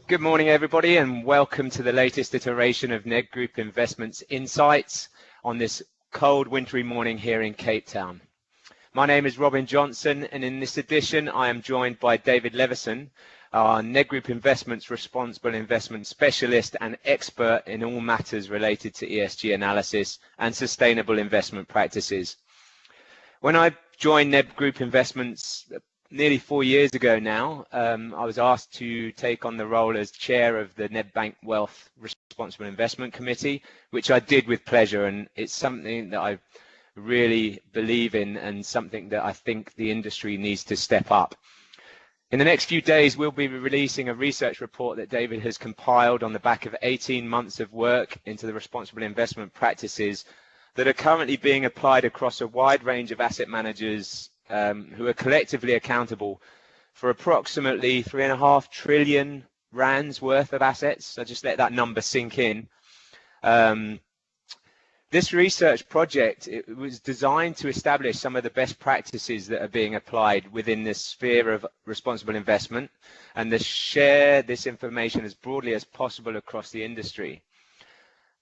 Good morning, everybody, and welcome to the latest iteration of Nedgroup Investments Insights on this cold, wintry morning here in Cape Town. My name is Robin Johnson, and in this edition, I am joined by David Levinson, our Nedgroup Investments Responsible Investment Specialist and expert in all matters related to ESG analysis and sustainable investment practices. When I joined Nedgroup Investments nearly 4 years ago now, I was asked to take on the role as chair of the Nedbank Wealth Responsible Investment Committee, which I did with pleasure, and it's something that I really believe in and something that I think the industry needs to step up. In the next few days, we'll be releasing a research report that David has compiled on the back of 18 months of work into the responsible investment practices that are currently being applied across a wide range of asset managers who are collectively accountable for approximately 3.5 trillion rands worth of assets. So just let that number sink in. This research project, it was designed to establish some of the best practices that are being applied within this sphere of responsible investment and to share this information as broadly as possible across the industry.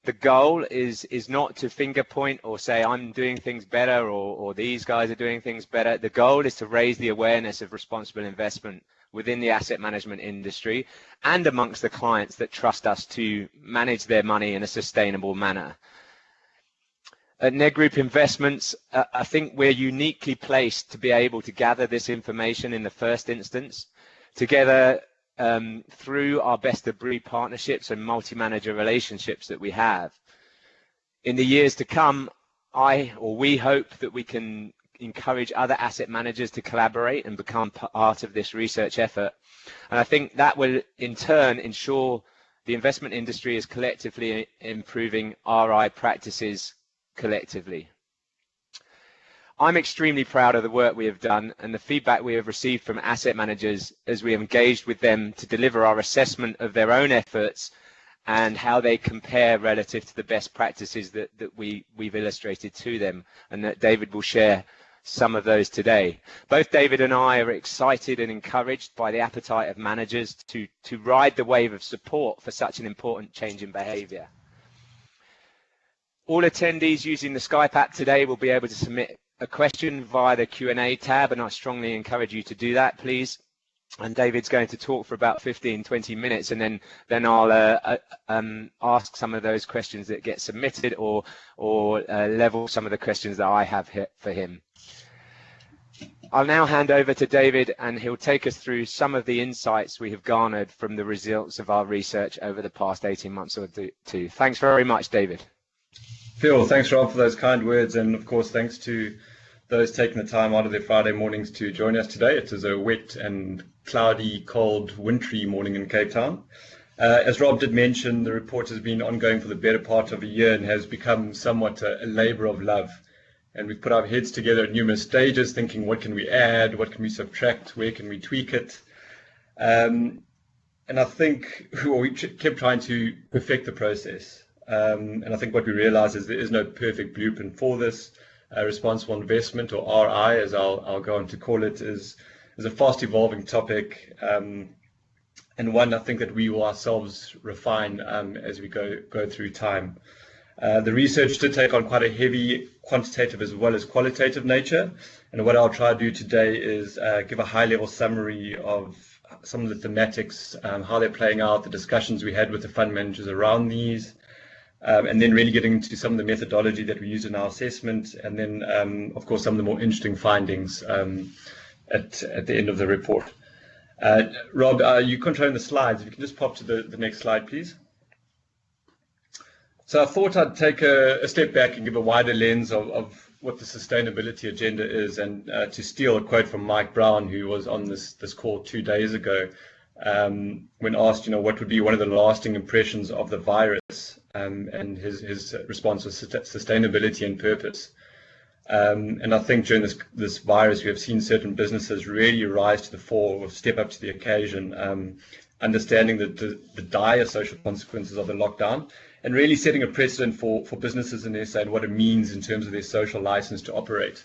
The goal is not to finger point or say I'm doing things better or these guys are doing things better. The goal is to raise the awareness of responsible investment within the asset management industry and amongst the clients that trust us to manage their money in a sustainable manner. At Nedgroup Investments, I think we're uniquely placed to be able to gather this information in the first instance, together through our best-of-breed partnerships and multi-manager relationships that we have. In the years to come, we hope that we can encourage other asset managers to collaborate and become part of this research effort. And I think that will, in turn, ensure the investment industry is collectively improving RI practices collectively. I'm extremely proud of the work we have done and the feedback we have received from asset managers as we engaged with them to deliver our assessment of their own efforts and how they compare relative to the best practices that we've illustrated to them, and that David will share some of those today. Both David and I are excited and encouraged by the appetite of managers to ride the wave of support for such an important change in behavior. All attendees using the Skype app today will be able to submit a question via the Q&A tab, and I strongly encourage you to do that, please. And David's going to talk for about 15-20 minutes, and then I'll ask some of those questions that get submitted or level some of the questions that I have here for him. I'll now hand over to David, and he'll take us through some of the insights we have garnered from the results of our research over the past 18 months or two. Thanks very much, David. Phil, thanks Rob for those kind words, and of course thanks to those taking the time out of their Friday mornings to join us today. It is a wet and cloudy, cold, wintry morning in Cape Town. As Rob did mention, the report has been ongoing for the better part of a year and has become somewhat a labour of love. And we've put our heads together at numerous stages thinking, what can we add, what can we subtract, where can we tweak it? And I think we kept trying to perfect the process. And I think what we realize is there is no perfect blueprint for this. Responsible investment, or RI, as I'll go on to call it, is a fast evolving topic, and one I think that we will ourselves refine as we go through time. The research did take on quite a heavy quantitative as well as qualitative nature, and what I'll try to do today is give a high level summary of some of the thematics, how they're playing out, the discussions we had with the fund managers around these, and then really getting into some of the methodology that we use in our assessment, and then, of course, some of the more interesting findings at the end of the report. Rob, you controlling the slides. If you can just pop to the next slide, please. So I thought I'd take a step back and give a wider lens of what the sustainability agenda is, and to steal a quote from Mike Brown, who was on this call 2 days ago, when asked, what would be one of the lasting impressions of the virus, and his response was sustainability and purpose. And I think during this virus, we have seen certain businesses really rise to the fore or step up to the occasion, understanding the dire social consequences of the lockdown, and really setting a precedent for businesses in SA and what it means in terms of their social license to operate.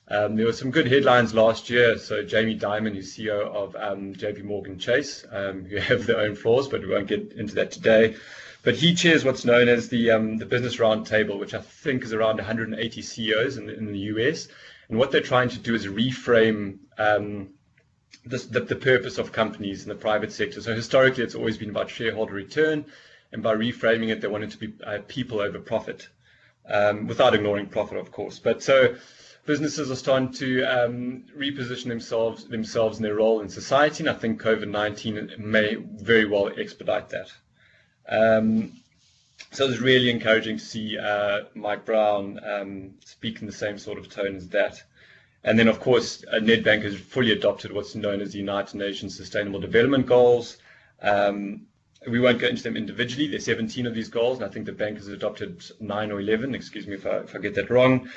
There were some good headlines last year. So Jamie Dimon, who's CEO of JP Morgan Chase, who have their own flaws, but we won't get into that today. But he chairs what's known as the Business Roundtable, which I think is around 180 CEOs in the US. And what they're trying to do is reframe the purpose of companies in the private sector. So historically, it's always been about shareholder return, and by reframing it, they want it to be people over profit, without ignoring profit, of course. But so businesses are starting to reposition themselves in their role in society, and I think COVID-19 may very well expedite that. So it's really encouraging to see Mike Brown speak in the same sort of tone as that. And then, of course, Nedbank has fully adopted what's known as the United Nations Sustainable Development Goals. We won't go into them individually. There's 17 of these goals, and I think the bank has adopted 9 or 11. Excuse me if I get that wrong.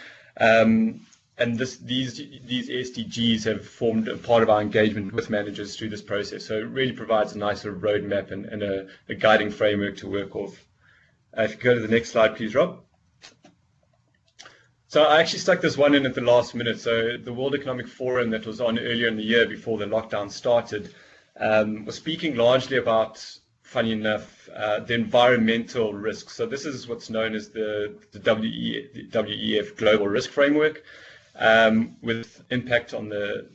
And these SDGs have formed a part of our engagement with managers through this process. So it really provides a nice sort of roadmap and a guiding framework to work off. If you go to the next slide, please, Rob. So I actually stuck this one in at the last minute. So the World Economic Forum that was on earlier in the year before the lockdown started was speaking largely about, funny enough, the environmental risks. So this is what's known as the WEF Global Risk Framework, with impact on the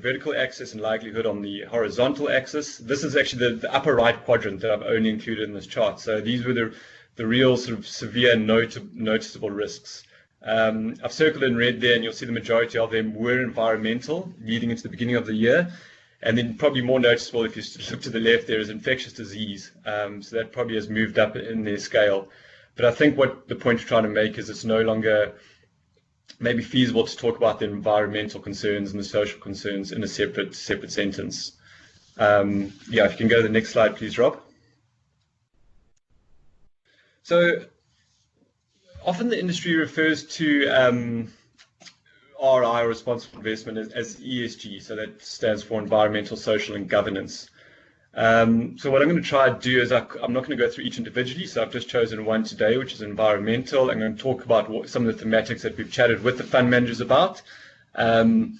vertical axis and likelihood on the horizontal axis. This is actually the upper right quadrant that I've only included in this chart. So these were the real sort of severe noticeable risks. I've circled in red there, and you'll see the majority of them were environmental leading into the beginning of the year. And then probably more noticeable, if you look to the left, there is infectious disease. So that probably has moved up in their scale. But I think what the point you're trying to make is it's no longer maybe feasible to talk about the environmental concerns and the social concerns in a separate sentence. If you can go to the next slide, please, Rob. So often the industry refers to RI, responsible investment, as ESG. So that stands for environmental, social, and governance. So what I'm going to try to do is I'm not going to go through each individually. So I've just chosen one today, which is environmental. I'm going to talk about some of the thematics that we've chatted with the fund managers about, and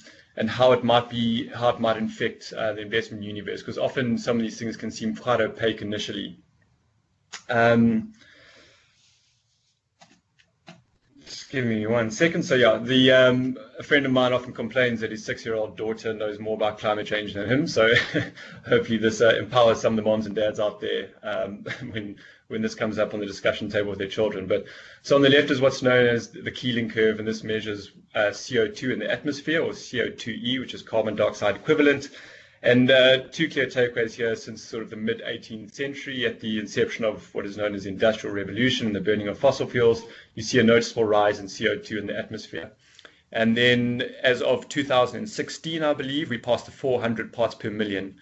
how it might infect the investment universe, because often some of these things can seem quite opaque initially. Just give me 1 second. So a friend of mine often complains that his 6-year-old daughter knows more about climate change than him. So hopefully this empowers some of the moms and dads out there when this comes up on the discussion table with their children. But so on the left is what's known as the Keeling curve, and this measures CO2 in the atmosphere, or CO2e, which is carbon dioxide equivalent. And 2 clear takeaways here: since sort of the mid-18th century, at the inception of what is known as the Industrial Revolution and the burning of fossil fuels, you see a noticeable rise in CO2 in the atmosphere. And then as of 2016, I believe, we passed the 400 parts per million.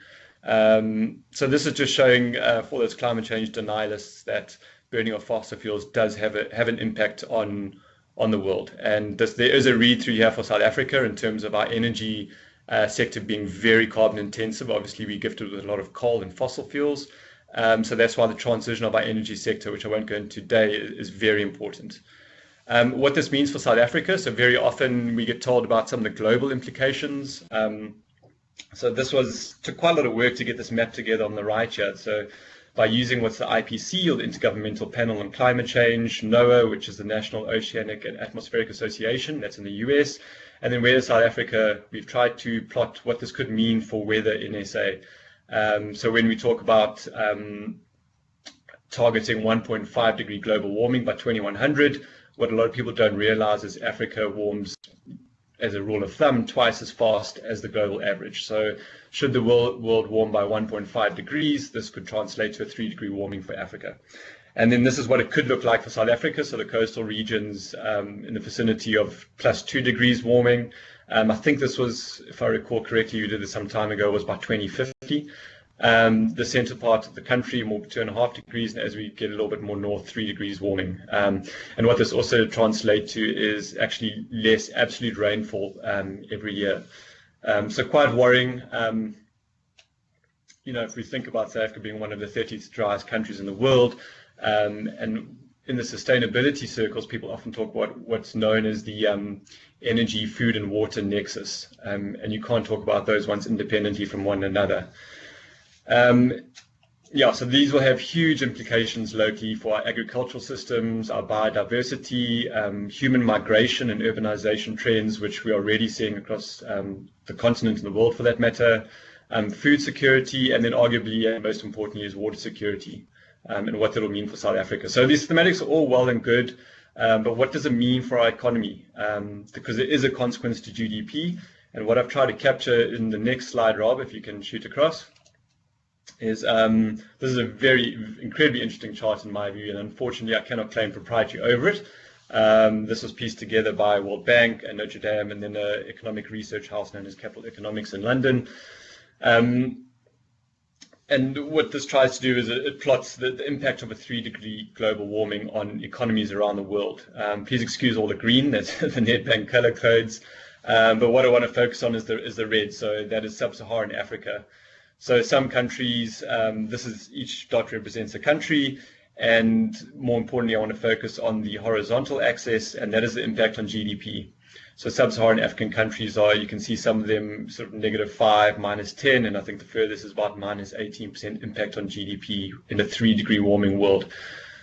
So this is just showing for those climate change denialists that burning of fossil fuels does have an impact on the world. And there is a read-through here for South Africa in terms of our energy sector being very carbon intensive. Obviously, we're gifted with a lot of coal and fossil fuels. So that's why the transition of our energy sector, which I won't go into today, is very important. What this means for South Africa: so very often we get told about some of the global implications. So this took quite a lot of work to get this map together on the right here. So by using what's the IPC, or the Intergovernmental Panel on Climate Change, NOAA, which is the National Oceanic and Atmospheric Association, that's in the US, and then Weather South Africa, we've tried to plot what this could mean for weather in SA. So when we talk about targeting 1.5 degree global warming by 2100, what a lot of people don't realize is Africa warms, as a rule of thumb, twice as fast as the global average. So should the world warm by 1.5 degrees, this could translate to a 3-degree warming for Africa. And then this is what it could look like for South Africa. So the coastal regions in the vicinity of plus 2 degrees warming. I think this was, if I recall correctly, we did this some time ago, was by 2050. The center part of the country, more 2.5 degrees, and as we get a little bit more north, 3 degrees warming. And what this also translates to is actually less absolute rainfall every year. So quite worrying. If we think about South Africa being one of the 30th driest countries in the world, and in the sustainability circles, people often talk about what's known as the energy, food, and water nexus, and you can't talk about those ones independently from one another. Yeah, so these will have huge implications locally for our agricultural systems, our biodiversity, human migration and urbanization trends, which we are already seeing across the continent and the world for that matter, food security, and then arguably, and most importantly, is water security, and what that'll mean for South Africa. So these thematics are all well and good, but what does it mean for our economy? Because it is a consequence to GDP, and what I've tried to capture in the next slide, Rob, if you can shoot across, is this is a very incredibly interesting chart in my view, and unfortunately I cannot claim propriety over it. This was pieced together by World Bank and Notre Dame, and then an economic research house known as Capital Economics in London. And what this tries to do is it plots the impact of a 3-degree global warming on economies around the world. Please excuse all the green, that's the Nedbank color codes. But what I want to focus on is the red, so that is sub-Saharan Africa. So some countries, each dot represents a country, and more importantly, I want to focus on the horizontal axis, and that is the impact on GDP. So sub-Saharan African countries are, you can see some of them sort of -5, -10, and I think the furthest is about -18% impact on GDP in a 3-degree warming world.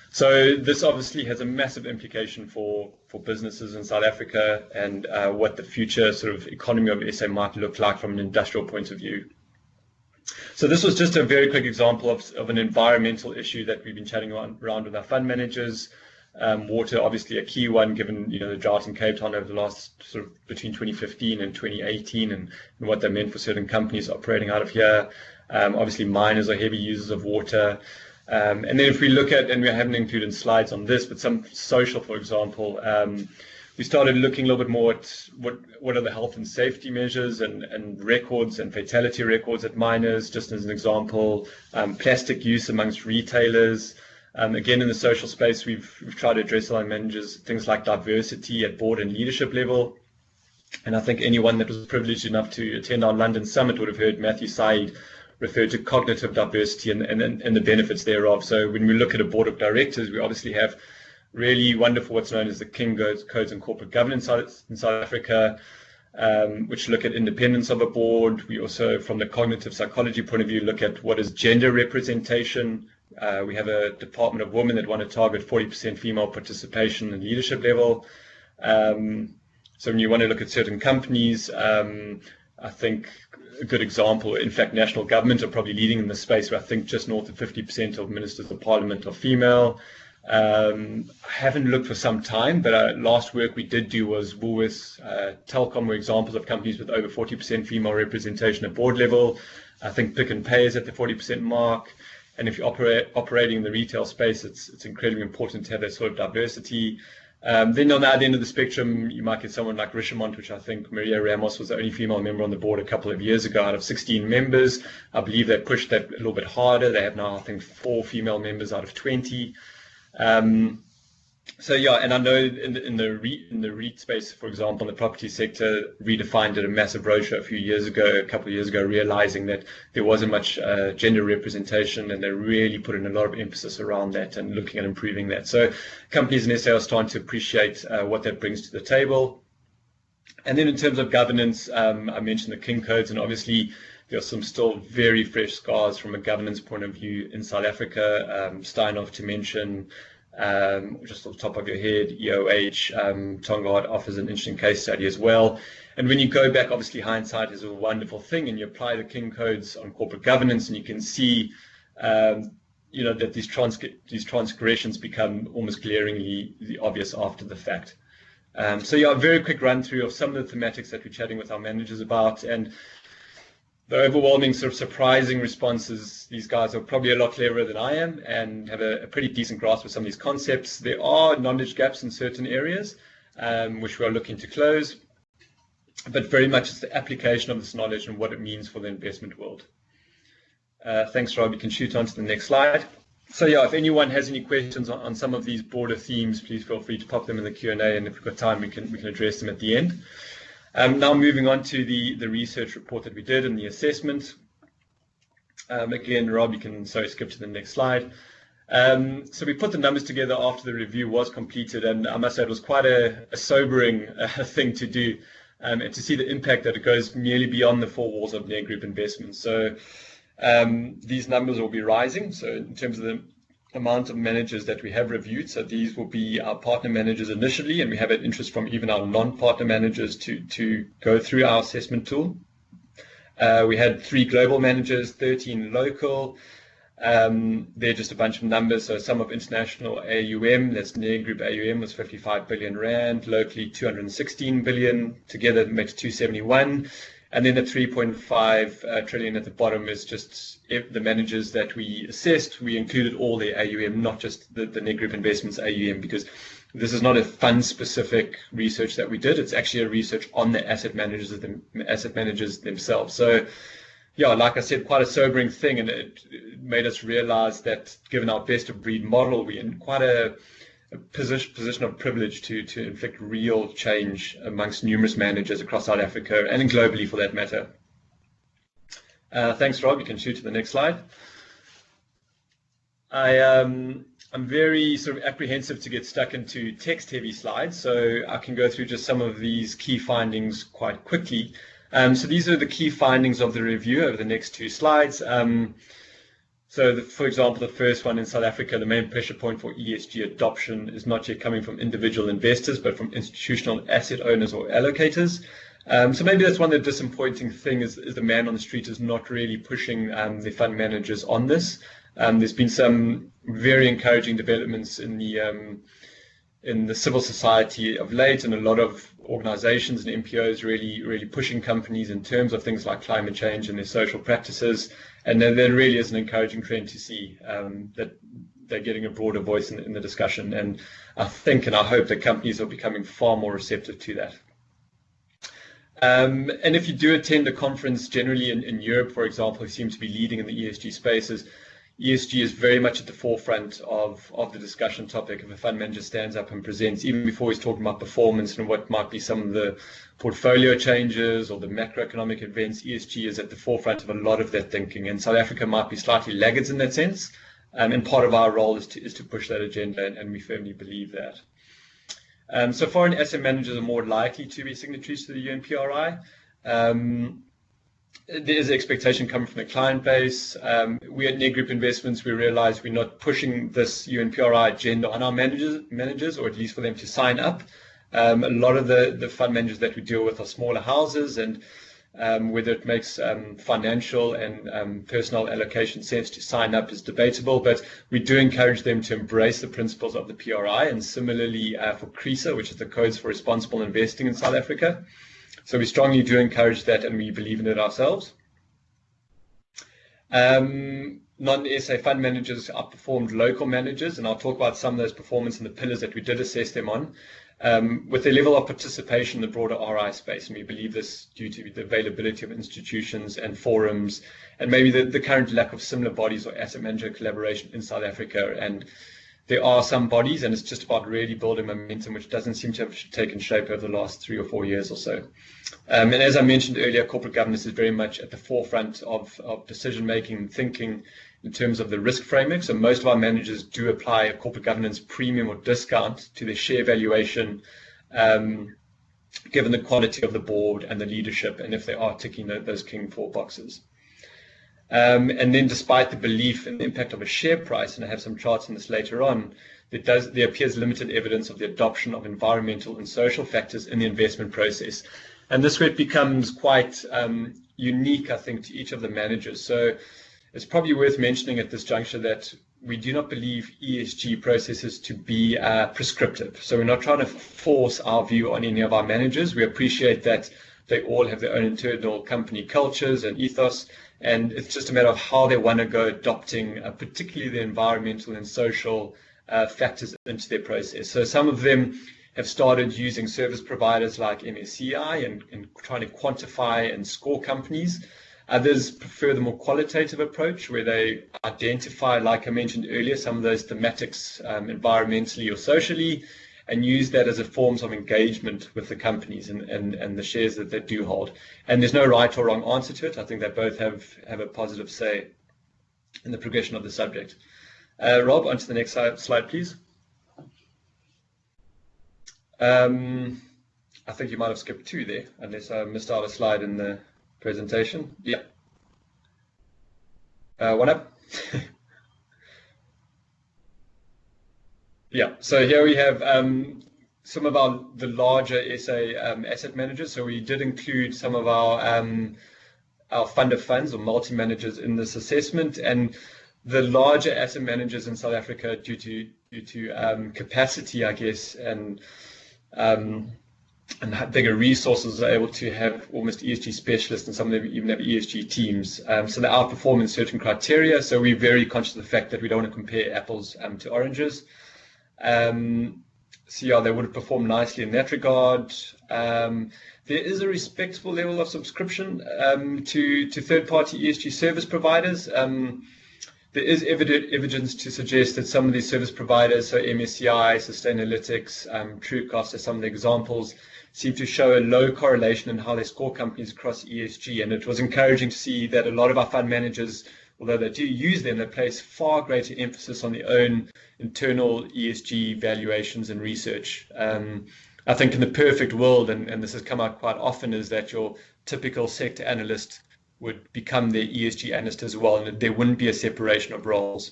So this obviously has a massive implication for businesses in South Africa and what the future sort of economy of SA might look like from an industrial point of view. So this was just a very quick example of an environmental issue that we've been chatting around with our fund managers. Water, obviously a key one, given the drought in Cape Town over the last sort of between 2015 and 2018, and what that meant for certain companies operating out of here. Obviously, miners are heavy users of water. And then if we look at, and we haven't included slides on this, but some social, for example, we started looking a little bit more at what are the health and safety measures and records and fatality records at miners, just as an example. Plastic use amongst retailers. Again, in the social space, we've tried to address our managers, things like diversity at board and leadership level. And I think anyone that was privileged enough to attend our London summit would have heard Matthew Said refer to cognitive diversity and the benefits thereof. So when we look at a board of directors, we obviously have really wonderful what's known as the King Codes and Corporate Governance in South Africa, which look at independence of a board. We also, from the cognitive psychology point of view, look at what is gender representation. We have a Department of Women that want to target 40% female participation and leadership level. So when you want to look at certain companies, I think a good example, in fact, national government are probably leading in this space, where I think just north of 50% of ministers of parliament are female. I haven't looked for some time, but last work we did do was Woolworths, Telkom were examples of companies with over 40% female representation at board level. I think Pick and Pay is at the 40% mark. And if you're operating in the retail space, it's incredibly important to have that sort of diversity. Then on that end of the spectrum, you might get someone like Richemont, which I think Maria Ramos was the only female member on the board a couple of years ago out of 16 members. I believe they pushed that a little bit harder. They have now, I think, 4 female members out of 20. So yeah, and I know in the REIT space, for example, in the property sector, Redefined did a massive roadshow a couple of years ago, realizing that there wasn't much gender representation, and they really put in a lot of emphasis around that and looking at improving that. So companies in SA are starting to appreciate what that brings to the table. And then in terms of governance, I mentioned the King Codes, and obviously there are some still very fresh scars from a governance point of view in South Africa. Steinhoff to mention, just off the top of your head, EOH, Tongaat offers an interesting case study as well. And when you go back, obviously hindsight is a wonderful thing, and you apply the King Codes on corporate governance, and you can see that these transgressions become almost glaringly obvious after the fact. So yeah, a very quick run through of some of the thematics that we're chatting with our managers about, and the overwhelming sort of surprising response is these guys are probably a lot cleverer than I am and have a pretty decent grasp of some of these concepts. There are knowledge gaps in certain areas, which we are looking to close, but very much it's the application of this knowledge and what it means for the investment world. Thanks, Rob. You can shoot on to the next slide. So yeah, if anyone has any questions on some of these broader themes, please feel free to pop them in the Q&A, and if we've got time, we can address them at the end. Now moving on to the research report that we did and the assessment. Again, Rob, you can skip to the next slide. So we put the numbers together after the review was completed, and I must say it was quite a sobering thing to do, and to see the impact that it goes nearly beyond the four walls of Nedgroup Investments. So these numbers will be rising. So in terms of the amount of managers that we have reviewed, so these will be our partner managers initially, and we have an interest from even our non-partner managers to go through our assessment tool. We had 3 global managers, 13 local. They're just a bunch of numbers. So some of international AUM, that's Nedgroup AUM, was 55 billion rand, locally 216 billion, together it makes 271. And then the 3.5 trillion at the bottom is just the managers that we assessed. We included all their AUM, not just the Nedgroup Investments AUM, because this is not a fund-specific research that we did. It's actually a research on the asset managers themselves. So, yeah, like I said, quite a sobering thing, and it made us realize that given our best-of-breed model, we're in quite a position of privilege to inflict real change amongst numerous managers across South Africa and globally for that matter. Thanks, Rob. You can shoot to the next slide. I'm very sort of apprehensive to get stuck into text-heavy slides, so I can go through just some of these key findings quite quickly. So these are the key findings of the review over the next 2 slides. For example, the first one in South Africa, the main pressure point for ESG adoption is not yet coming from individual investors, but from institutional asset owners or allocators. So maybe that's one of the disappointing things is the man on the street is not really pushing the fund managers on this. There's been some very encouraging developments in the civil society of late, and a lot of organizations and NPOs really pushing companies in terms of things like climate change and their social practices. And there really is an encouraging trend to see that they're getting a broader voice in the discussion. And I think and I hope that companies are becoming far more receptive to that. And if you do attend a conference, generally in Europe, for example, who seem to be leading in the ESG spaces, ESG is very much at the forefront of the discussion topic. If a fund manager stands up and presents, even before he's talking about performance and what might be some of the portfolio changes or the macroeconomic events, ESG is at the forefront of a lot of that thinking. And South Africa might be slightly laggards in that sense. And part of our role is to push that agenda, and we firmly believe that. So foreign asset managers are more likely to be signatories to the UNPRI. There is an expectation coming from the client base. We at Nedgroup Investments, we realize we're not pushing this UNPRI agenda on our managers, or at least for them to sign up. A lot of the fund managers that we deal with are smaller houses, and whether it makes financial and personal allocation sense to sign up is debatable, but we do encourage them to embrace the principles of the PRI, and similarly for CRISA, which is the Codes for Responsible Investing in South Africa. So we strongly do encourage that, and we believe in it ourselves. Non-SA fund managers outperformed local managers, and I'll talk about some of those performance and the pillars that we did assess them on, with their level of participation in the broader RI space. And we believe this due to the availability of institutions and forums, and maybe the current lack of similar bodies or asset manager collaboration in South Africa. And there are some bodies, and it's just about really building momentum, which doesn't seem to have taken shape over the last 3 or 4 years or so. And as I mentioned earlier, corporate governance is very much at the forefront of decision-making and thinking in terms of the risk framework. So most of our managers do apply a corporate governance premium or discount to their share valuation, given the quality of the board and the leadership, and if they are ticking those King 4 boxes. And then despite the belief in the impact of a share price, and I have some charts on this later on, there appears limited evidence of the adoption of environmental and social factors in the investment process. And this where it becomes quite unique, I think, to each of the managers. So it's probably worth mentioning at this juncture that we do not believe ESG processes to be prescriptive. So we're not trying to force our view on any of our managers. We appreciate that they all have their own internal company cultures and ethos, and it's just a matter of how they want to go adopting particularly the environmental and social factors into their process. So some of them have started using service providers like MSCI and trying to quantify and score companies. Others prefer the more qualitative approach, where they identify, like I mentioned earlier, some of those thematics environmentally or socially, and use that as a forms of engagement with the companies and the shares that they do hold. And there's no right or wrong answer to it. I think they both have a positive say in the progression of the subject. Rob, onto the next slide, please. I think you might have skipped 2 there, unless I missed out a slide in the presentation. Yeah. 1 up. Yeah, so here we have some of the larger SA asset managers. So we did include some of our fund of funds or multi-managers in this assessment, and the larger asset managers in South Africa, due to capacity, I guess, and bigger resources, are able to have almost ESG specialists, and some of them even have ESG teams. So they outperform in certain criteria. So we're very conscious of the fact that we don't want to compare apples to oranges. So yeah, they would have performed nicely in that regard. There is a respectable level of subscription to third-party ESG service providers. There is evidence to suggest that some of these service providers, so MSCI, Sustainalytics, Truecost are some of the examples, seem to show a low correlation in how they score companies across ESG. And it was encouraging to see that a lot of our fund managers, although they do use them, they place far greater emphasis on their own internal ESG valuations and research. I think in the perfect world, and this has come out quite often, is that your typical sector analyst would become their ESG analyst as well, and there wouldn't be a separation of roles.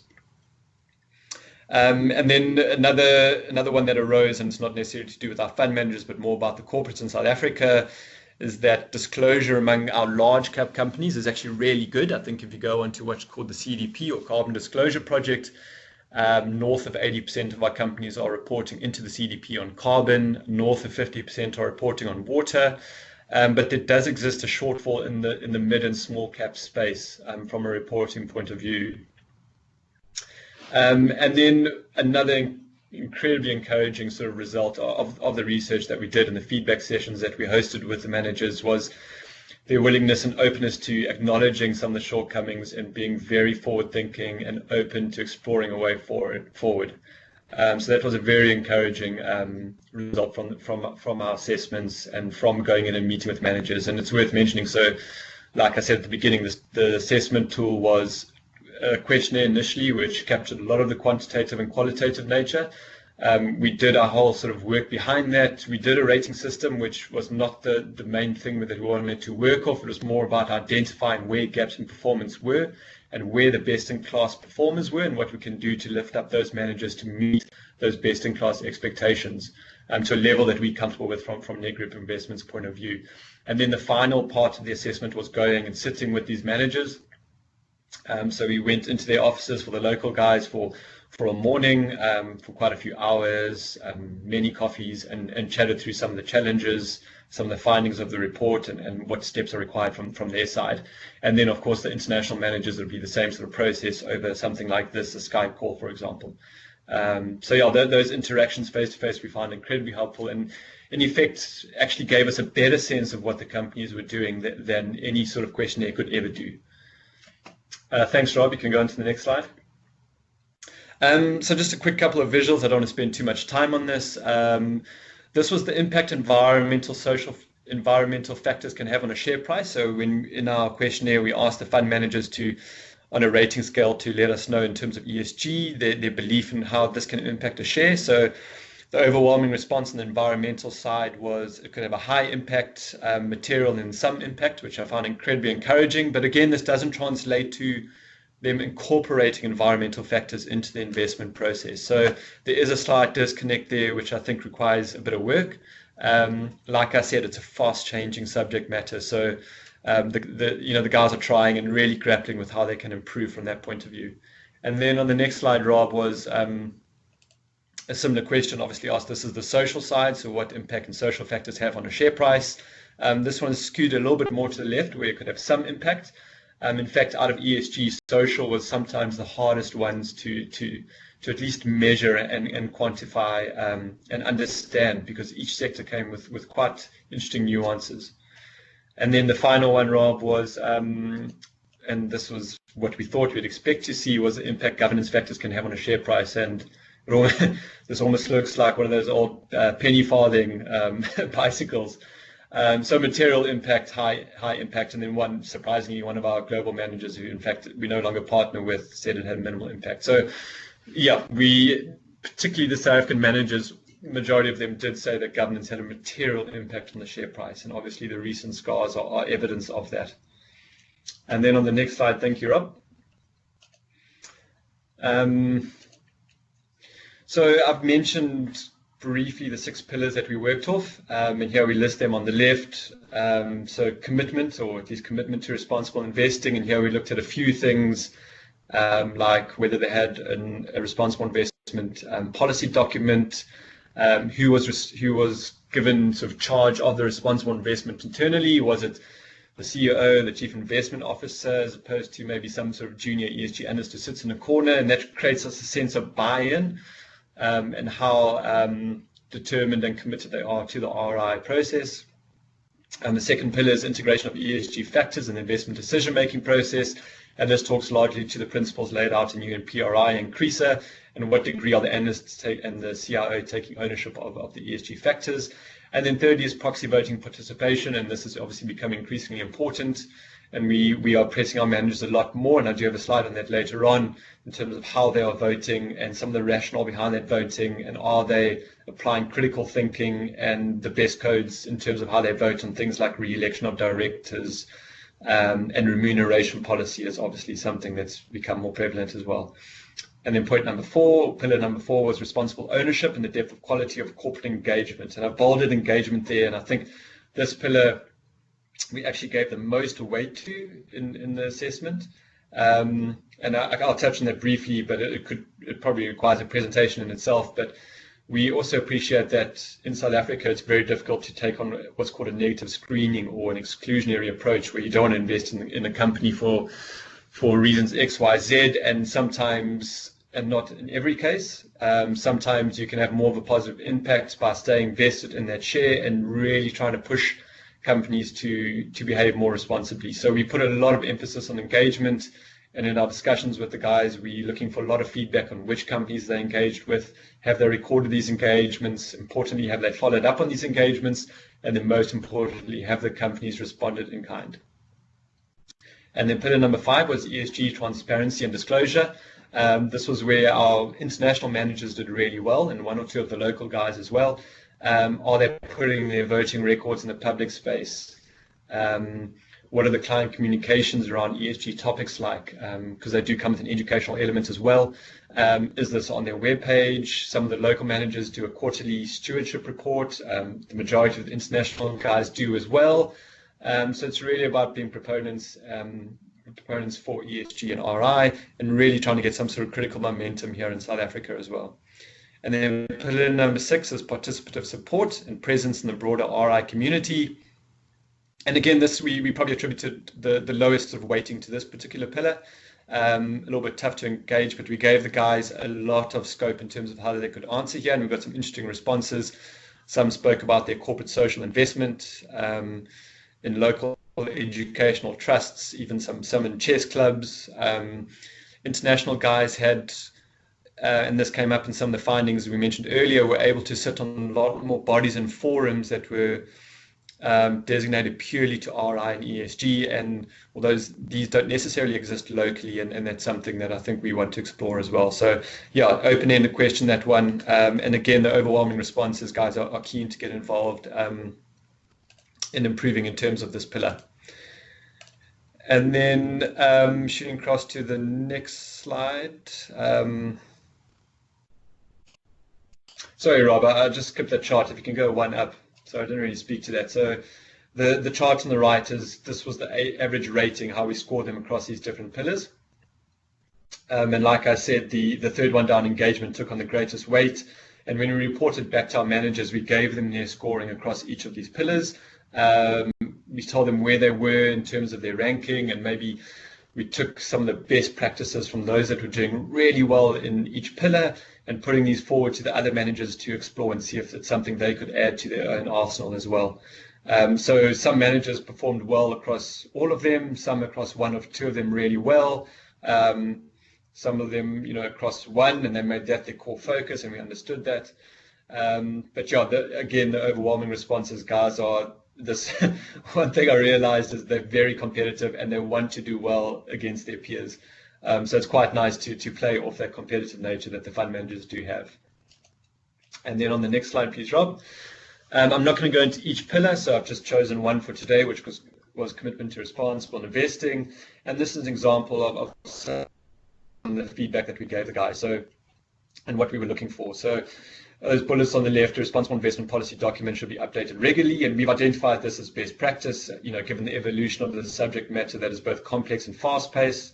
And then another one that arose, and it's not necessarily to do with our fund managers, but more about the corporates in South Africa, is that disclosure among our large cap companies is actually really good. I think if you go onto what's called the CDP or Carbon Disclosure Project, north of 80% of our companies are reporting into the CDP on carbon, north of 50% are reporting on water. But there does exist a shortfall in the mid and small cap space from a reporting point of view. And then another incredibly encouraging sort of result of the research that we did and the feedback sessions that we hosted with the managers was their willingness and openness to acknowledging some of the shortcomings and being very forward-thinking and open to exploring a way forward. So that was a very encouraging result from our assessments and from going in and meeting with managers. And it's worth mentioning, so like I said at the beginning, the assessment tool was a questionnaire initially, which captured a lot of the quantitative and qualitative nature. We did our whole sort of work behind that. We did a rating system, which was not the main thing that we wanted to work off. It was more about identifying where gaps in performance were and where the best-in-class performers were and what we can do to lift up those managers to meet those best-in-class expectations to a level that we're comfortable with from Nedgroup Investments' point of view. And then the final part of the assessment was going and sitting with these managers. So we went into their offices for the local guys for a morning, for quite a few hours, many coffees, and chatted through some of the challenges, some of the findings of the report, and what steps are required from their side. And then, of course, the international managers would be the same sort of process over something like this, a Skype call, for example. So yeah, those interactions face-to-face we find incredibly helpful, and in effect actually gave us a better sense of what the companies were doing than any sort of questionnaire could ever do. Thanks, Rob. You can go on to the next slide. So just a quick couple of visuals. I don't want to spend too much time on this. This was the impact environmental factors can have on a share price. So when in our questionnaire, we asked the fund managers to, on a rating scale, to let us know in terms of ESG, their belief in how this can impact a share. So the overwhelming response on the environmental side was it could have a high impact, material and some impact, which I found incredibly encouraging. But again, this doesn't translate to them incorporating environmental factors into the investment process. So there is a slight disconnect there, which I think requires a bit of work. Like I said, it's a fast-changing subject matter. So the guys are trying and really grappling with how they can improve from that point of view. And then on the next slide, Rob, was a similar question, obviously asked. This is the social side, so what impact can social factors have on a share price? This one is skewed a little bit more to the left, where it could have some impact. In fact, out of ESG, social was sometimes the hardest ones to at least measure and quantify and understand, because each sector came with quite interesting nuances. And then the final one, Rob, was, and this was what we thought we'd expect to see, was the impact governance factors can have on a share price. And this almost looks like one of those old penny farthing bicycles. So material impact, high impact, and then surprisingly, one of our global managers who in fact we no longer partner with said it had minimal impact. So Yeah, particularly the South African managers, the majority of them did say that governance had a material impact on the share price, and obviously the recent scars are evidence of that. And then on the next slide, thank you, Rob. So I've mentioned briefly the 6 pillars that we worked off, and here we list them on the left. So commitment, or at least commitment to responsible investing, and here we looked at a few things like whether they had a responsible investment policy document, who was given sort of charge of the responsible investment internally. Was it the CEO, the chief investment officer, as opposed to maybe some sort of junior ESG analyst who sits in a corner? And that creates us a sense of buy-in and how determined and committed they are to the RI process. And the second pillar is integration of ESG factors in the investment decision-making process. And this talks largely to the principles laid out in UNPRI and CRESA, and what degree are the analysts and the CIO taking ownership of the ESG factors. And then thirdly is proxy voting participation, and this is obviously becoming increasingly important. And we are pressing our managers a lot more, and I do have a slide on that later on, in terms of how they are voting and some of the rationale behind that voting, and are they applying critical thinking and the best codes in terms of how they vote on things like re-election of directors, and remuneration policy is obviously something that's become more prevalent as well. And then pillar number 4 was responsible ownership and the depth of quality of corporate engagement. And I've bolded engagement there, and I think this pillar we actually gave the most weight to in the assessment. And I'll touch on that briefly, but it probably requires a presentation in itself. But we also appreciate that in South Africa, it's very difficult to take on what's called a negative screening or an exclusionary approach, where you don't want to invest in a company for reasons X, Y, Z, and sometimes, and not in every case, sometimes you can have more of a positive impact by staying vested in that share and really trying to push companies to behave more responsibly. So we put a lot of emphasis on engagement, and in our discussions with the guys, we're looking for a lot of feedback on which companies they engaged with. Have they recorded these engagements? Importantly, have they followed up on these engagements? And then most importantly, have the companies responded in kind? And then pillar number 5 was ESG transparency and disclosure. This was where our international managers did really well, and 1 or 2 of the local guys as well. Are they putting their voting records in the public space? What are the client communications around ESG topics like? Because they do come with an educational element as well. Is this on their webpage? Some of the local managers do a quarterly stewardship report. The majority of the international guys do as well. So it's really about being proponents for ESG and RI, and really trying to get some sort of critical momentum here in South Africa as well. And then pillar number 6 is participative support and presence in the broader RI community. And again, this we probably attributed the lowest of weighting to this particular pillar. A little bit tough to engage, but we gave the guys a lot of scope in terms of how they could answer here, and we've got some interesting responses. Some spoke about their corporate social investment in local educational trusts, even some in chess clubs. International guys had, and this came up in some of the findings we mentioned earlier, were able to sit on a lot more bodies and forums that were designated purely to RI and ESG, and although these don't necessarily exist locally, and that's something that I think we want to explore as well. So yeah, open-ended question, that one. And again, the overwhelming response is guys are keen to get involved in improving in terms of this pillar. And then shooting across to the next slide. Sorry, Rob, I just skipped that chart. If you can go one up. So I didn't really speak to that. So the chart on the right this was the average rating, how we score them across these different pillars. And like I said, the third one down, engagement, took on the greatest weight. And when we reported back to our managers, we gave them their scoring across each of these pillars. We told them where they were in terms of their ranking, and maybe we took some of the best practices from those that were doing really well in each pillar and putting these forward to the other managers to explore and see if it's something they could add to their own arsenal as well. So some managers performed well across all of them, some across 1 or 2 of them really well, some of them, across 1, and they made that their core focus, and we understood that. But yeah, again, the overwhelming responses, guys, are this. One thing I realized is they're very competitive and they want to do well against their peers. So it's quite nice to play off that competitive nature that the fund managers do have. And then on the next slide, please, Rob. I'm not going to go into each pillar, so I've just chosen one for today, which was commitment to responsible investing. And this is an example of some of the feedback that we gave the guys, and what we were looking for. So those bullets on the left, the responsible investment policy document should be updated regularly, and we've identified this as best practice, given the evolution of the subject matter that is both complex and fast-paced.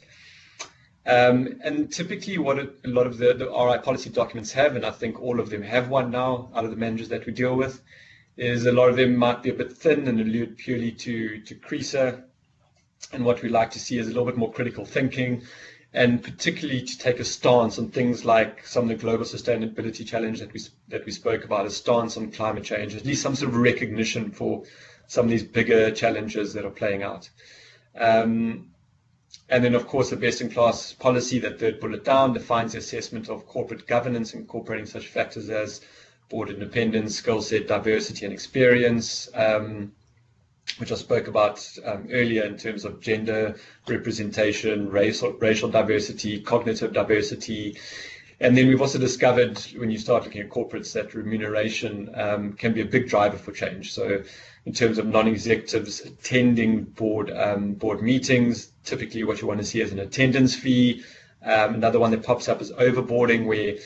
And typically what a lot of the RI policy documents have, and I think all of them have one now out of the managers that we deal with, is a lot of them might be a bit thin and allude purely to creaser. And what we like to see is a little bit more critical thinking, and particularly to take a stance on things like some of the global sustainability challenge that we spoke about, a stance on climate change, at least some sort of recognition for some of these bigger challenges that are playing out. And then, of course, the best-in-class policy, that third bullet down, defines the assessment of corporate governance, incorporating such factors as board independence, skill set, diversity, and experience, which I spoke about earlier in terms of gender representation, racial diversity, cognitive diversity. And then we've also discovered, when you start looking at corporates, that remuneration can be a big driver for change. So in terms of non-executives attending board meetings, typically what you want to see is an attendance fee. Another one that pops up is overboarding, where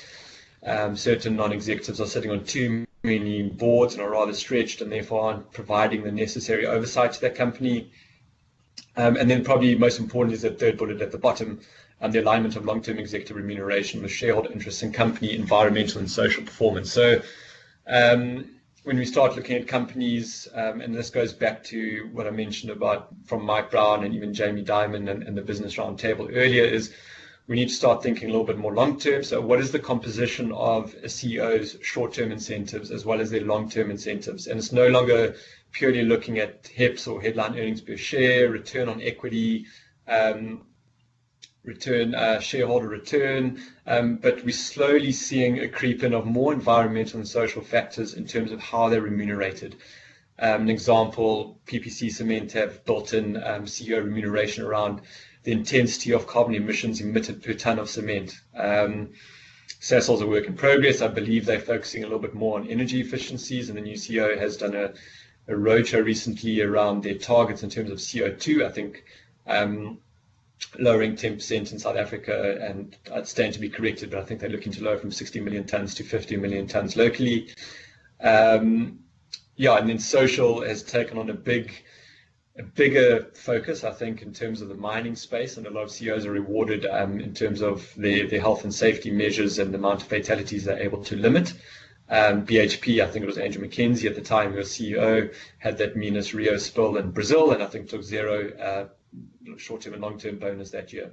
certain non-executives are sitting on too many boards and are rather stretched and therefore aren't providing the necessary oversight to that company. And then probably most important is the third bullet at the bottom, the alignment of long-term executive remuneration with shareholder interests in company, environmental and social performance. So when we start looking at companies, and this goes back to what I mentioned about from Mike Brown and even Jamie Dimon and the Business Roundtable earlier, is we need to start thinking a little bit more long-term. So what is the composition of a CEO's short-term incentives as well as their long-term incentives? And it's no longer purely looking at HEPS or headline earnings per share, return on equity, shareholder return, but we're slowly seeing a creep in of more environmental and social factors in terms of how they're remunerated. An example, PPC Cement have built in CEO remuneration around the intensity of carbon emissions emitted per ton of cement. Sasol's a work in progress. I believe they're focusing a little bit more on energy efficiencies, and the new CEO has done a roadshow recently around their targets in terms of CO2. I think lowering 10% in South Africa, and I'd stand to be corrected, but I think they're looking to lower from 60 million tons to 50 million tons locally. And then social has taken on a bigger focus, I think, in terms of the mining space, and a lot of CEOs are rewarded in terms of their health and safety measures and the amount of fatalities they're able to limit. BHP, I think it was Andrew McKenzie at the time who was CEO, had that Minas Rio spill in Brazil, and I think took zero short-term and long-term bonus that year.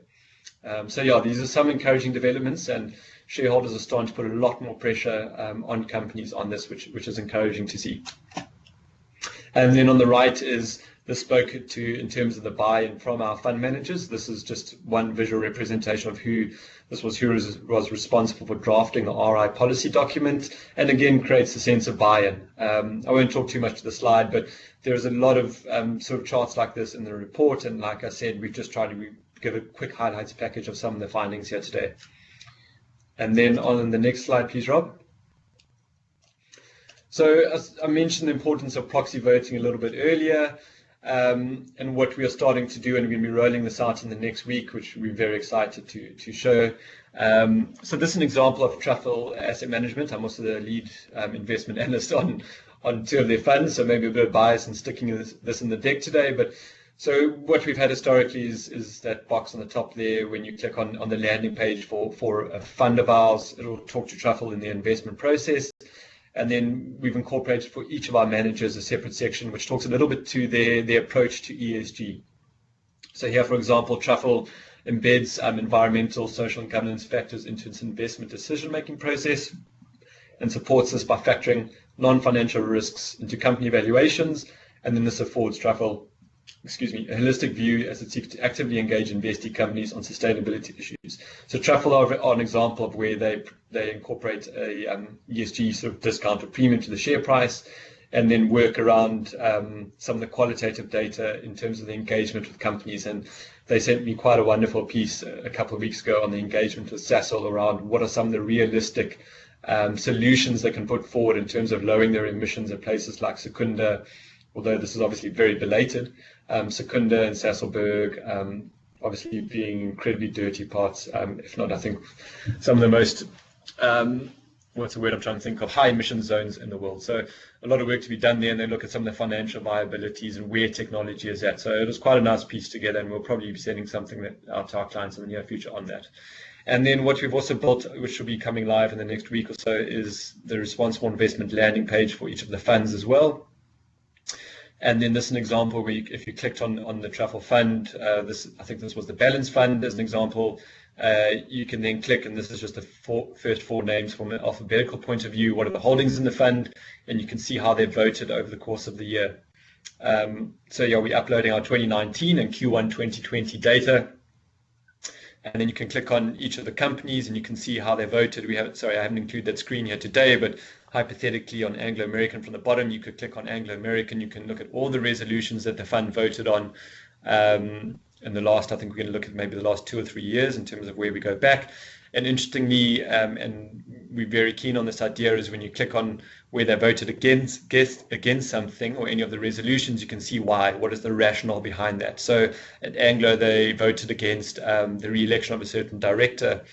These are some encouraging developments, and shareholders are starting to put a lot more pressure on companies on this, which is encouraging to see. And then on the right is the spoke to in terms of the buy-in from our fund managers. This is just one visual representation of who was responsible for drafting the RI policy document, and again creates a sense of buy-in. I won't talk too much to the slide, but there's a lot of sort of charts like this in the report, and like I said, we've just tried to give a quick highlights package of some of the findings here today. And then on the next slide, please, Rob. So as I mentioned the importance of proxy voting a little bit earlier, and what we are starting to do, and we're going to be rolling this out in the next week, which we're very excited to show. So this is an example of Truffle Asset Management. I'm also the lead investment analyst on two of their funds, so maybe a bit of bias in sticking this in the deck today. But so what we've had historically is that box on the top there. When you click on the landing page for a fund of ours, it'll talk to Truffle in the investment process. And then we've incorporated for each of our managers a separate section which talks a little bit to their approach to ESG. So here, for example, Truffle embeds environmental, social, and governance factors into its investment decision-making process and supports this by factoring non-financial risks into company evaluations. And then this affords Truffle a holistic view as it seeks to actively engage investee companies on sustainability issues. So Truffle are an example of where they incorporate a ESG sort of discount or premium to the share price, and then work around some of the qualitative data in terms of the engagement with companies. And they sent me quite a wonderful piece a couple of weeks ago on the engagement with Sasol around what are some of the realistic solutions they can put forward in terms of lowering their emissions at places like Secunda, although this is obviously very belated. Secunda and Sasolburg, obviously being incredibly dirty parts, if not, I think, some of the most, what's the word I'm trying to think of, high emission zones in the world. So a lot of work to be done there, and then look at some of the financial viabilities and where technology is at. So it was quite a nice piece together, and we'll probably be sending something out to our clients in the near future on that. And then what we've also built, which will be coming live in the next week or so, is the responsible investment landing page for each of the funds as well. And then this is an example where if you clicked on the truffle fund, I think this was the balance fund as an example, you can then click, and this is just the first four names from an alphabetical point of view, what are the holdings in the fund, and you can see how they've voted over the course of the year. So yeah, we're uploading our 2019 and Q1 2020 data. And then you can click on each of the companies and you can see how they voted. I haven't included that screen here today, but hypothetically on Anglo American from the bottom, you could click on Anglo American. You can look at all the resolutions that the fund voted on. In the last, I think we're going to look at maybe the last 2 or 3 years in terms of where we go back. And interestingly, and we're very keen on this idea, is when you click on where they voted against something or any of the resolutions, you can see why. What is the rationale behind that? So at Anglo, they voted against the re-election of a certain director.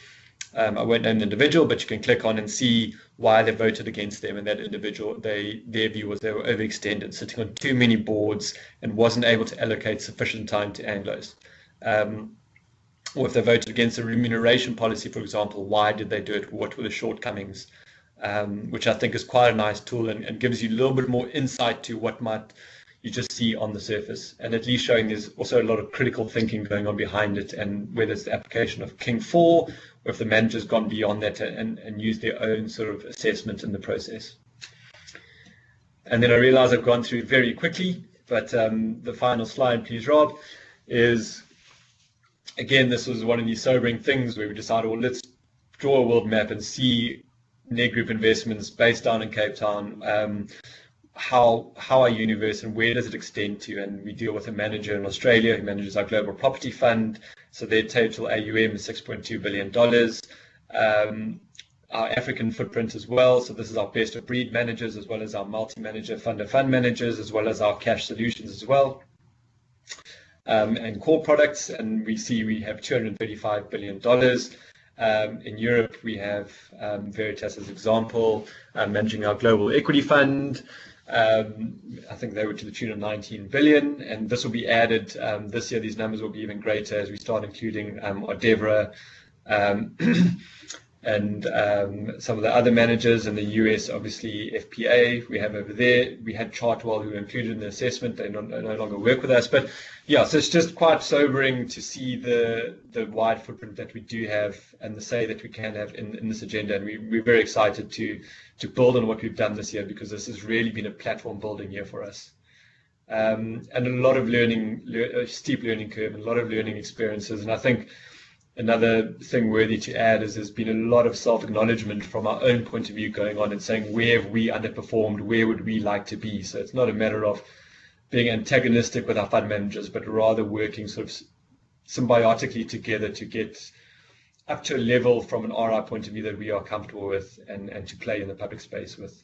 I won't name the individual, but you can click on and see why they voted against them. And that individual, their view was they were overextended, sitting on too many boards and wasn't able to allocate sufficient time to Anglos. Or if they voted against a remuneration policy, for example, why did they do it? What were the shortcomings? Which I think is quite a nice tool and gives you a little bit more insight to what might you just see on the surface, and at least showing there's also a lot of critical thinking going on behind it, and whether it's the application of King 4 or if the manager's gone beyond that and used their own sort of assessment in the process. And then I realize I've gone through very quickly, but the final slide, please, Rob, is, again, this was one of these sobering things where we decided, well, let's draw a world map and see Nedgroup Investments based down in Cape Town, how our universe and where does it extend to. And we deal with a manager in Australia who manages our global property fund. So their total AUM is $6.2 billion. Our African footprint as well. So this is our best of breed managers, as well as our multi-manager fund of fund managers, as well as our cash solutions as well. And core products, and we see we have $235 billion. In Europe, we have Veritas as example, managing our global equity fund. I think they were to the tune of 19 billion, and this will be added this year. These numbers will be even greater as we start including Ardevra and some of the other managers in the US. Obviously FPA we have over there. We had Chartwell who were included in the assessment. They no longer work with us, but yeah, so it's just quite sobering to see the wide footprint that we do have and the say that we can have in this agenda. And we're very excited to build on what we've done this year, because this has really been a platform building year for us. And a lot of learning, a steep learning curve, and a lot of learning experiences. And I think another thing worthy to add is there's been a lot of self-acknowledgement from our own point of view going on and saying, where have we underperformed? Where would we like to be? So it's not a matter of being antagonistic with our fund managers, but rather working sort of symbiotically together to get up to a level from an RI point of view that we are comfortable with and to play in the public space with.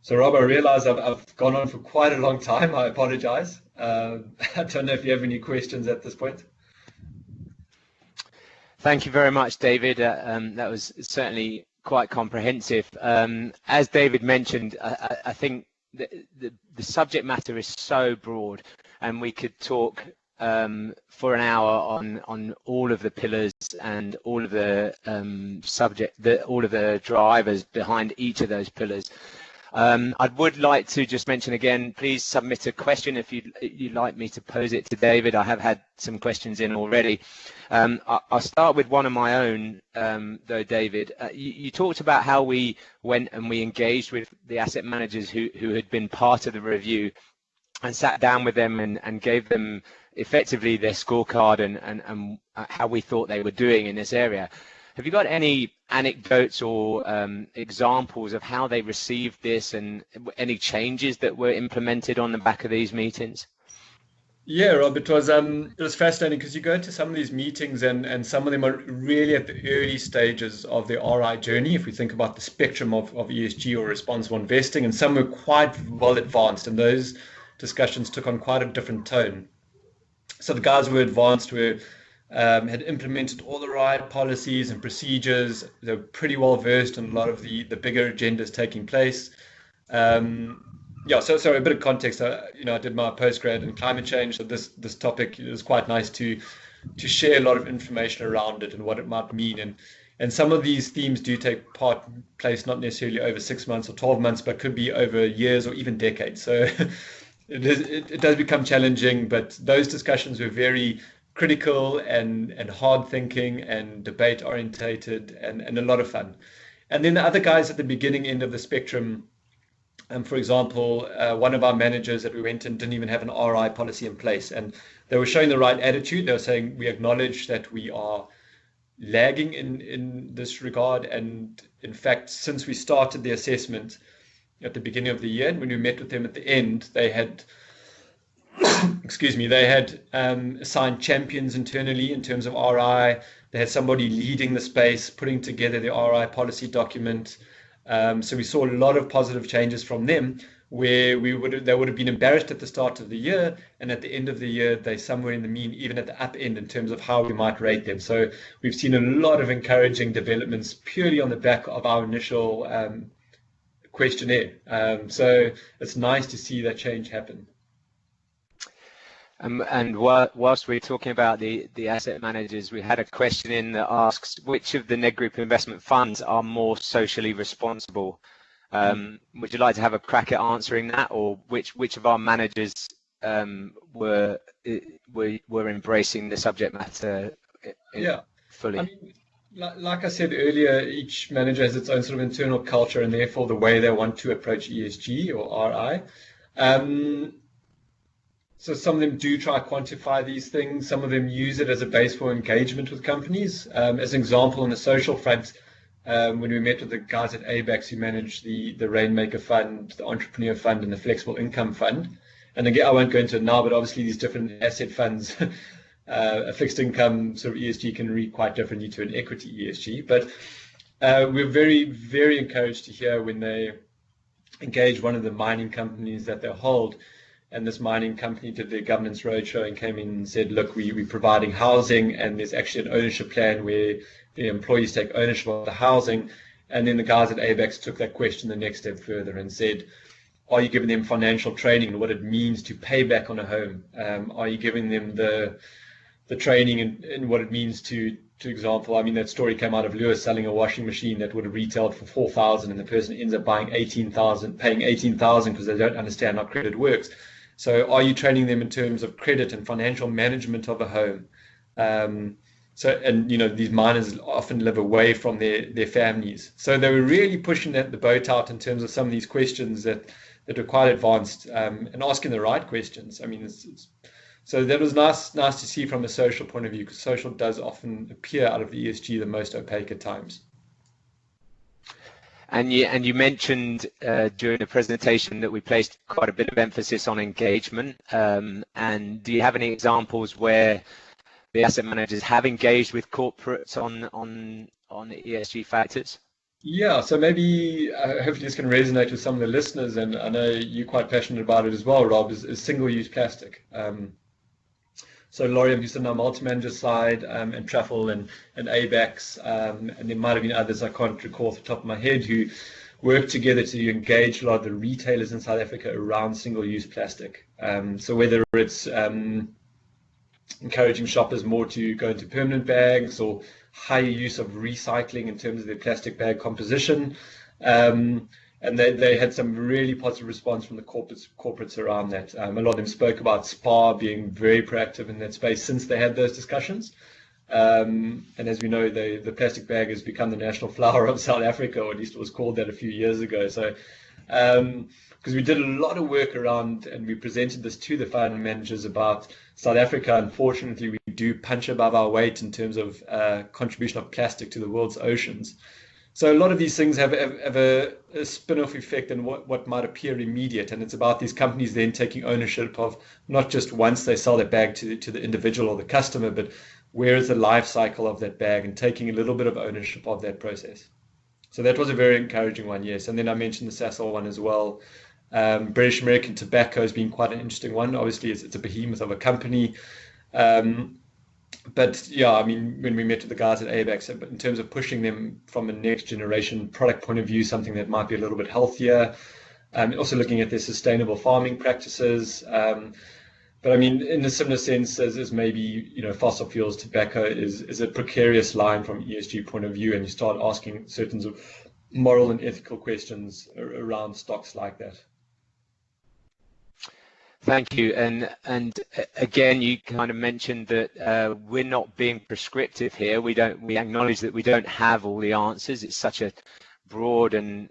So Rob, I realize I've gone on for quite a long time. I apologize. I don't know if you have any questions at this point. Thank you very much, David. That was certainly quite comprehensive. As David mentioned, I think the subject matter is so broad, and we could talk for an hour on all of the pillars and all of the all of the drivers behind each of those pillars. I would like to just mention again, please submit a question if you'd like me to pose it to David. I have had some questions in already. I'll start with one of my own, though, David. You talked about how we went and we engaged with the asset managers who had been part of the review and sat down with them and gave them effectively their scorecard and how we thought they were doing in this area. Have you got any anecdotes or examples of how they received this and any changes that were implemented on the back of these meetings? Yeah, Rob, it was fascinating because you go to some of these meetings and some of them are really at the early stages of their RI journey. If we think about the spectrum of ESG or responsible investing, and some were quite well advanced, and those discussions took on quite a different tone. So the guys who were advanced had implemented all the right policies and procedures. They were pretty well versed in a lot of the bigger agendas taking place. Yeah, so a bit of context. I did my postgrad in climate change, so this topic is quite nice to share a lot of information around it and what it might mean. And some of these themes do take place not necessarily over 6 months or 12 months, but could be over years or even decades. So it does become challenging, but those discussions were very critical and hard thinking and debate orientated and a lot of fun. And then the other guys at the beginning end of the spectrum, for example, one of our managers that we went in didn't even have an RI policy in place, and they were showing the right attitude. They were saying, we acknowledge that we are lagging in this regard, and in fact, since we started the assessment at the beginning of the year, and when we met with them at the end, they had assigned champions internally in terms of RI. They had somebody leading the space, putting together the RI policy document. So we saw a lot of positive changes from them, where they would have been embarrassed at the start of the year, and at the end of the year, they're somewhere in the mean, even at the up end in terms of how we might rate them. So we've seen a lot of encouraging developments purely on the back of our initial questionnaire. So it's nice to see that change happen. And whilst we're talking about the asset managers, we had a question in that asks, which of the Nedgroup investment funds are more socially responsible? Would you like to have a crack at answering that, or which of our managers were embracing the subject matter fully? I mean, like I said earlier, each manager has its own sort of internal culture and therefore the way they want to approach ESG or RI. So some of them do try to quantify these things. Some of them use it as a base for engagement with companies. As an example, on the social front, when we met with the guys at ABAX who manage the Rainmaker Fund, the Entrepreneur Fund, and the Flexible Income Fund. And again, I won't go into it now, but obviously these different asset funds, a fixed income sort of ESG can read quite differently to an equity ESG. But we're very, very encouraged to hear when they engage one of the mining companies that they hold. And this mining company did their governance roadshow and came in and said, look, we're providing housing, and there's actually an ownership plan where the employees take ownership of the housing. And then the guys at ABAX took that question the next step further and said, are you giving them financial training and what it means to pay back on a home? Are you giving them the training in what it means to example, I mean, that story came out of Lewis selling a washing machine that would have retailed for 4,000 and the person ends up buying 18,000, paying 18,000 because they don't understand how credit works. So are you training them in terms of credit and financial management of a home? These miners often live away from their families. So they were really pushing the boat out in terms of some of these questions that are quite advanced and asking the right questions. I mean, so that was nice to see from a social point of view, because social does often appear out of the ESG the most opaque at times. And you mentioned during the presentation that we placed quite a bit of emphasis on engagement. And do you have any examples where the asset managers have engaged with corporates on the ESG factors? Yeah, so maybe hopefully this can resonate with some of the listeners, and I know you're quite passionate about it as well, Rob, is single-use plastic. So Loriam, who's on our multi-manager side, and Truffle and ABAX, and there might have been others I can't recall off the top of my head, who work together to engage a lot of the retailers in South Africa around single-use plastic. So whether it's encouraging shoppers more to go into permanent bags or higher use of recycling in terms of their plastic bag composition. And they had some really positive response from the corporates around that. A lot of them spoke about SPA being very proactive in that space since they had those discussions. And as we know, the plastic bag has become the national flower of South Africa, or at least it was called that a few years ago. So Because we did a lot of work around, and we presented this to the fund managers about South Africa. Unfortunately, we do punch above our weight in terms of contribution of plastic to the world's oceans. So a lot of these things have a spin-off effect and what might appear immediate, and it's about these companies then taking ownership of not just once they sell their bag to the individual or the customer, but where is the life cycle of that bag and taking a little bit of ownership of that process. So that was a very encouraging one, yes. And then I mentioned the Sasol one as well. British American Tobacco has been quite an interesting one. Obviously, it's a behemoth of a company. But yeah, I mean, when we met with the guys at ABAC, in terms of pushing them from a next generation product point of view, something that might be a little bit healthier, also looking at their sustainable farming practices. But I mean, in a similar sense as maybe, fossil fuels, tobacco is a precarious line from ESG point of view, and you start asking certain of moral and ethical questions around stocks like that. Thank you. And again, you kind of mentioned that we're not being prescriptive here. We acknowledge that we don't have all the answers. It's such a broad and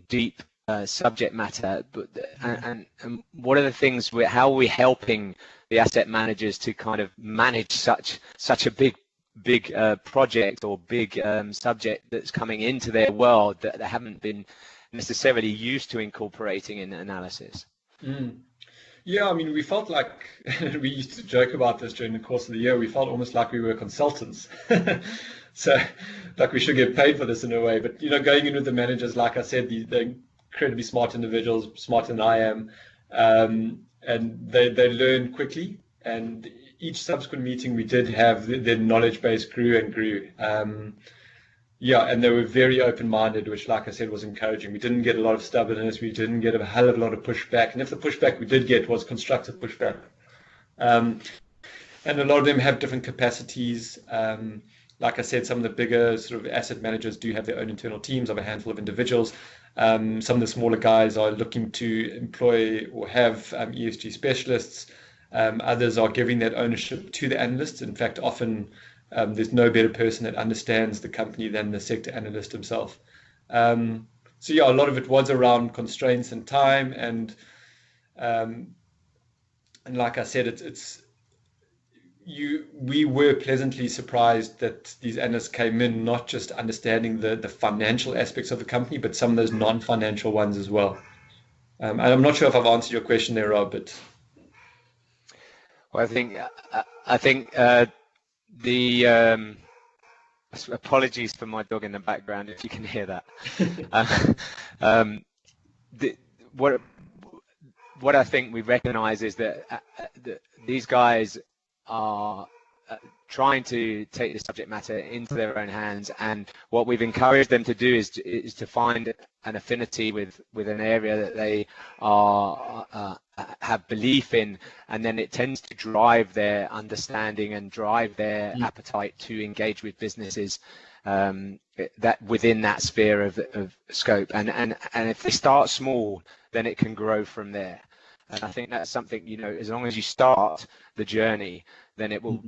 deep subject matter. But and what are the things? How are we helping the asset managers to kind of manage such a big project or big subject that's coming into their world that they haven't been necessarily used to incorporating in analysis? Yeah, I mean, we felt like, we used to joke about this during the course of the year, we felt almost like we were consultants. So, like we should get paid for this in a way. But, going in with the managers, like I said, they're incredibly smart individuals, smarter than I am, and they learn quickly. And each subsequent meeting we did have, their knowledge base grew and grew. Yeah, and they were very open-minded, which, like I said, was encouraging. We didn't get a lot of stubbornness. We didn't get a hell of a lot of pushback. And if the pushback we did get was constructive pushback. And a lot of them have different capacities. Like I said, some of the bigger sort of asset managers do have their own internal teams of a handful of individuals. Some of the smaller guys are looking to employ or have ESG specialists. Others are giving that ownership to the analysts. In fact, often there's no better person that understands the company than the sector analyst himself. So yeah, a lot of it was around constraints and time, and like I said, we were pleasantly surprised that these analysts came in not just understanding the financial aspects of the company, but some of those non-financial ones as well. And I'm not sure if I've answered your question there, Rob, but well, I think the apologies for my dog in the background if you can hear that. What I think we recognize is that these guys are trying to take the subject matter into their own hands, and what we've encouraged them to do is to find an affinity with an area that they have belief in, and then it tends to drive their understanding and drive their appetite to engage with businesses that within that sphere of scope, and if they start small, then it can grow from there. And I think that's something, as long as you start the journey, then it will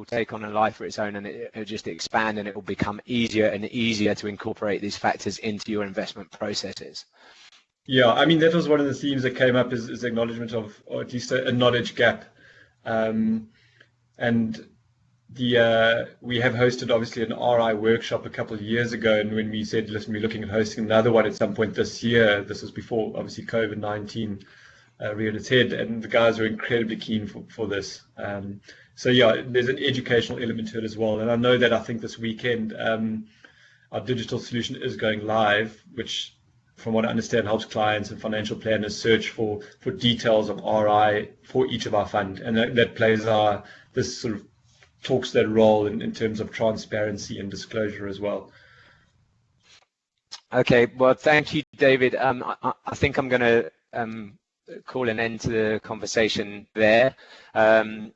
take on a life of its own, and it'll just expand, and it will become easier and easier to incorporate these factors into your investment processes. Yeah, I mean, that was one of the themes that came up is acknowledgement of, or at least a knowledge gap. And we have hosted obviously an RI workshop a couple of years ago, and when we said, listen, we're looking at hosting another one at some point this year, this was before obviously COVID-19 reared its head, and the guys are incredibly keen for this. So yeah, there's an educational element to it as well. And I know that I think this weekend our digital solution is going live, which from what I understand helps clients and financial planners search for details of RI for each of our fund, and that plays this sort of talks that role in terms of transparency and disclosure as well. Okay, well, thank you, David. I think I'm going to call an end to the conversation there.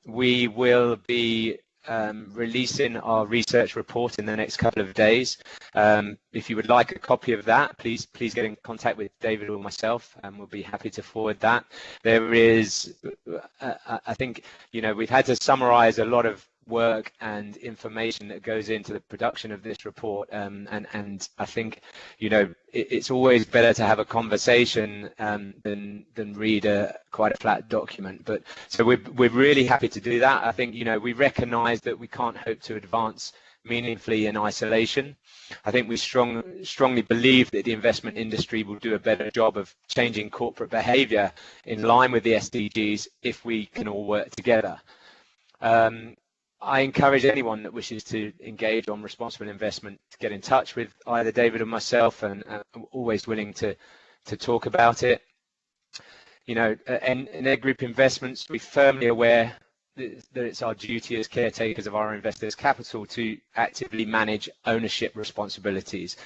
We will be releasing our research report in the next couple of days. If you would like a copy of that, please get in contact with David or myself, and we'll be happy to forward that. There is, I think, we've had to summarize a lot of work and information that goes into the production of this report, and I think, you know, it's always better to have a conversation than read quite a flat document. But so we're really happy to do that. I think, you know, we recognize that we can't hope to advance meaningfully in isolation. I think we strongly believe that the investment industry will do a better job of changing corporate behavior in line with the SDGs if we can all work together. I encourage anyone that wishes to engage on responsible investment to get in touch with either David or myself, and I'm always willing to talk about it. You know, in Nedgroup Investments, we're firmly aware that it's our duty as caretakers of our investors' capital to actively manage ownership responsibilities.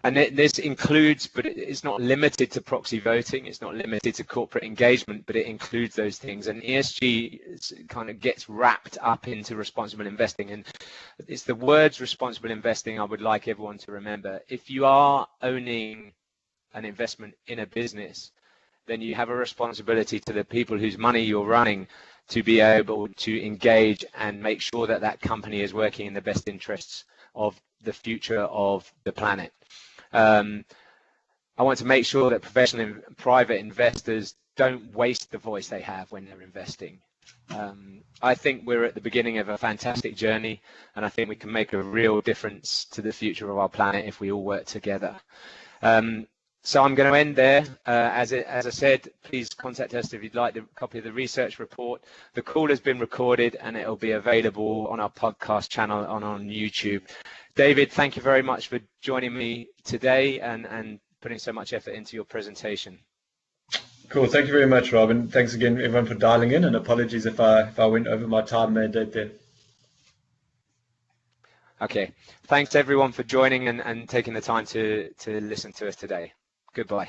And this includes, but it's not limited to proxy voting, it's not limited to corporate engagement, but it includes those things. And ESG kind of gets wrapped up into responsible investing. And it's the words responsible investing I would like everyone to remember. If you are owning an investment in a business, then you have a responsibility to the people whose money you're running to be able to engage and make sure that that company is working in the best interests of the future of the planet. I want to make sure that professional and private investors don't waste the voice they have when they're investing. I think we're at the beginning of a fantastic journey, and I think we can make a real difference to the future of our planet if we all work together. So I'm going to end there. As I said, please contact us if you'd like a copy of the research report. The call has been recorded and it'll be available on our podcast channel on YouTube. David, thank you very much for joining me today and putting so much effort into your presentation. Cool. Thank you very much, Rob. And thanks again, everyone, for dialing in. And apologies if I went over my time mandate there. Okay. Thanks, everyone, for joining and taking the time to listen to us today. Goodbye.